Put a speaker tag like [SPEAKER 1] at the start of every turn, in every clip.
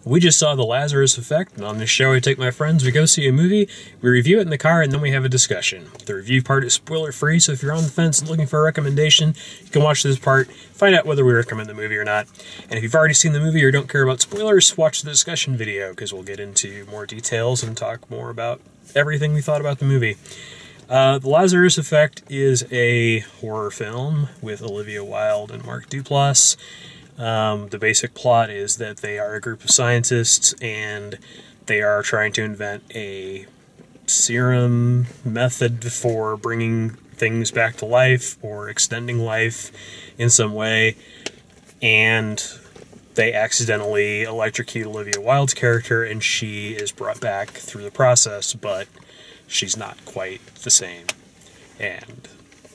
[SPEAKER 1] We just saw The Lazarus Effect, and on this show I take my friends, we go see a movie, we review it in the car, and then we have a discussion. The review part is spoiler-free, so if you're on the fence and looking for a recommendation, you can watch this part, find out whether we recommend the movie or not. And if you've already seen the movie or don't care about spoilers, watch the discussion video, because we'll get into more details and talk more about everything we thought about the movie. The Lazarus Effect is a horror film with Olivia Wilde and Mark Duplass. The basic plot is that they are a group of scientists and they are trying to invent a serum method for bringing things back to life or extending life in some way, and they accidentally electrocute Olivia Wilde's character and she is brought back through the process, but she's not quite the same and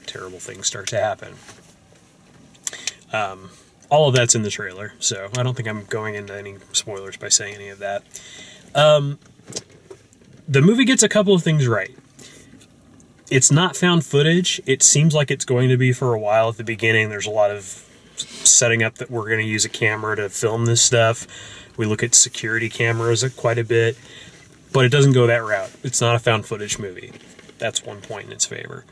[SPEAKER 1] terrible things start to happen. All of that's in the trailer, so I don't think I'm going into any spoilers by saying any of that. The movie gets a couple of things right. It's not found footage. It seems like it's going to be for a while. At the beginning, there's a lot of setting up that we're going to use a camera to film this stuff. We look at security cameras quite a bit, but it doesn't go that route. It's not a found footage movie. That's one point in its favor.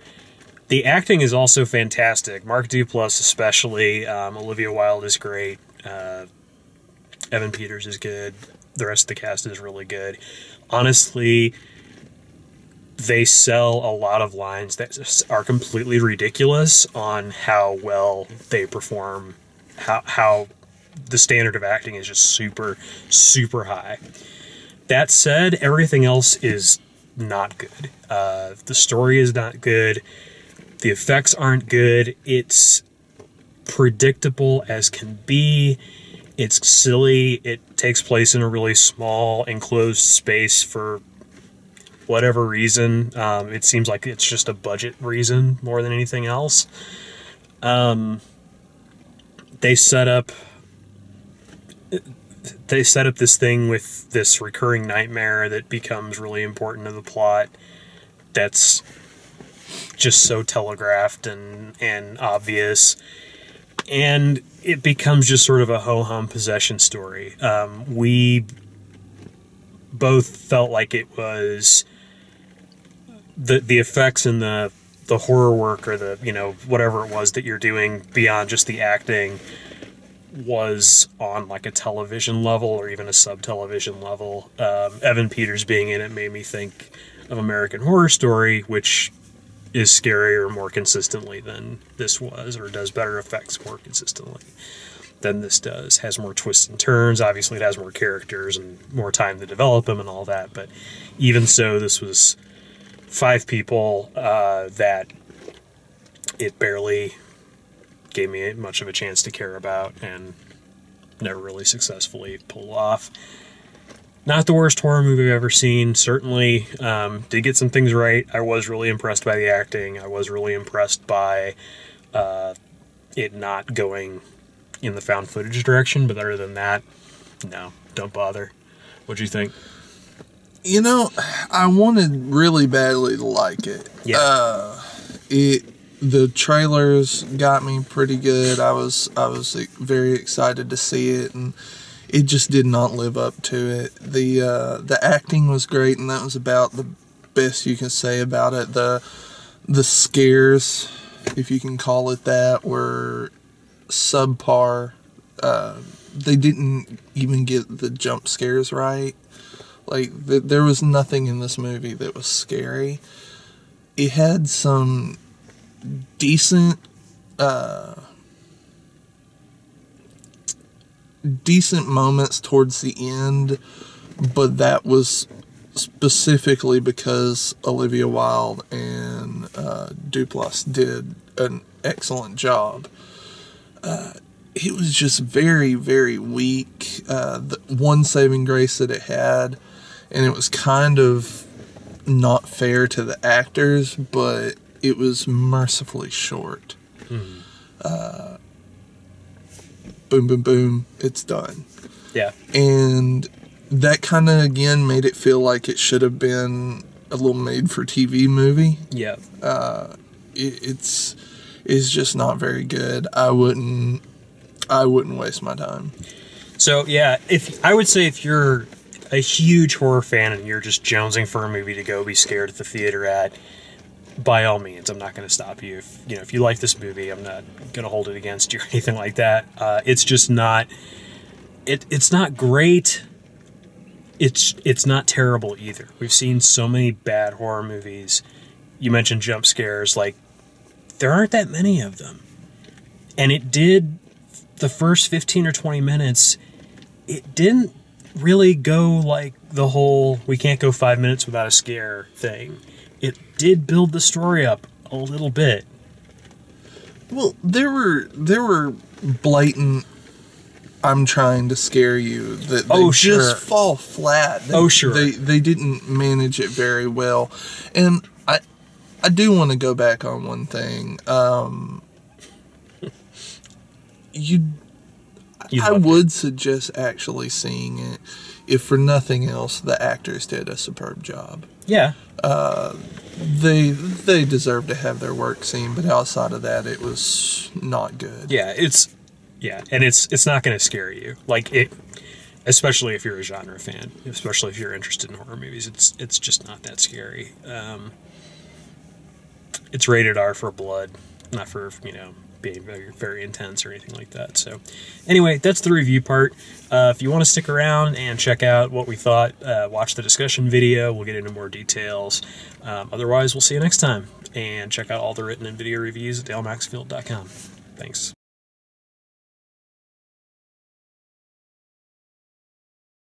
[SPEAKER 1] The acting is also fantastic. Mark Duplass especially. Olivia Wilde is great. Evan Peters is good. The rest of the cast is really good. Honestly, they sell a lot of lines that are completely ridiculous on how well they perform. How the standard of acting is just super, super high. That said, everything else is not good. The story is not good. The effects aren't good. It's predictable as can be. It's silly. It takes place in a really small, enclosed space for whatever reason. It seems like it's just a budget reason more than anything else. They set up this thing with this recurring nightmare that becomes really important to the plot. That's just so telegraphed and obvious, and it becomes just sort of a ho-hum possession story. We both felt like it was the effects and the horror work, or the, you know, whatever it was that you're doing beyond just the acting, was on like a television level or even a sub-television level. Evan Peters being in it made me think of American Horror Story, which is scarier more consistently than this was, or does better effects more consistently than this does. Has more twists and turns. Obviously it has more characters and more time to develop them and all that, but even so, this was 5 people that it barely gave me much of a chance to care about, and never really successfully pulled off. Not the worst horror movie I've ever seen, certainly. Did get some things right. I was really impressed by the acting. I was really impressed by it not going in the found footage direction, but other than that, no, don't bother. What'd you think?
[SPEAKER 2] You know, I wanted really badly to like it.
[SPEAKER 1] Yeah.
[SPEAKER 2] The trailers got me pretty good. I was very excited to see it, and it just did not live up to it. The acting was great, and that was about the best you can say about it. The scares, if you can call it that, were subpar. They didn't even get the jump scares right. Like, there was nothing in this movie that was scary. It had some decent moments towards the end, but that was specifically because Olivia Wilde and Duplass did an excellent job. It was just very, very weak. The one saving grace that it had, and it was kind of not fair to the actors, but it was mercifully short.
[SPEAKER 1] Mm-hmm.
[SPEAKER 2] Boom, boom, boom, it's done.
[SPEAKER 1] Yeah.
[SPEAKER 2] And that kind of, again, made it feel like it should have been a little made-for-TV movie.
[SPEAKER 1] Yeah.
[SPEAKER 2] It's just not very good. I wouldn't waste my time.
[SPEAKER 1] So yeah, if I would say if you're a huge horror fan and you're just jonesing for a movie to go be scared at the theater at, by all means, I'm not going to stop you. If you like this movie, I'm not going to hold it against you or anything like that. It's just not. It's not great. It's not terrible either. We've seen so many bad horror movies. You mentioned jump scares. Like, there aren't that many of them. And it did, the first 15 or 20 minutes, it didn't really go like the whole we can't go 5 minutes without a scare thing. It did build the story up a little bit.
[SPEAKER 2] Well, there were blatant I'm trying to scare you that they just fall flat. They didn't manage it very well. And I do want to go back on one thing. I would suggest actually seeing it. If for nothing else, the actors did a superb job.
[SPEAKER 1] Yeah.
[SPEAKER 2] They deserve to have their work seen, but outside of that, it was not good.
[SPEAKER 1] Yeah, and it's not going to scare you. Like it, especially if you're a genre fan, especially if you're interested in horror movies. It's just not that scary. It's rated R for blood, not for being very, very intense or anything like that. So anyway, that's the review part. If you want to stick around and check out what we thought, watch the discussion video. We'll get into more details. Otherwise, we'll see you next time. And check out all the written and video reviews at dalemaxfield.com. Thanks.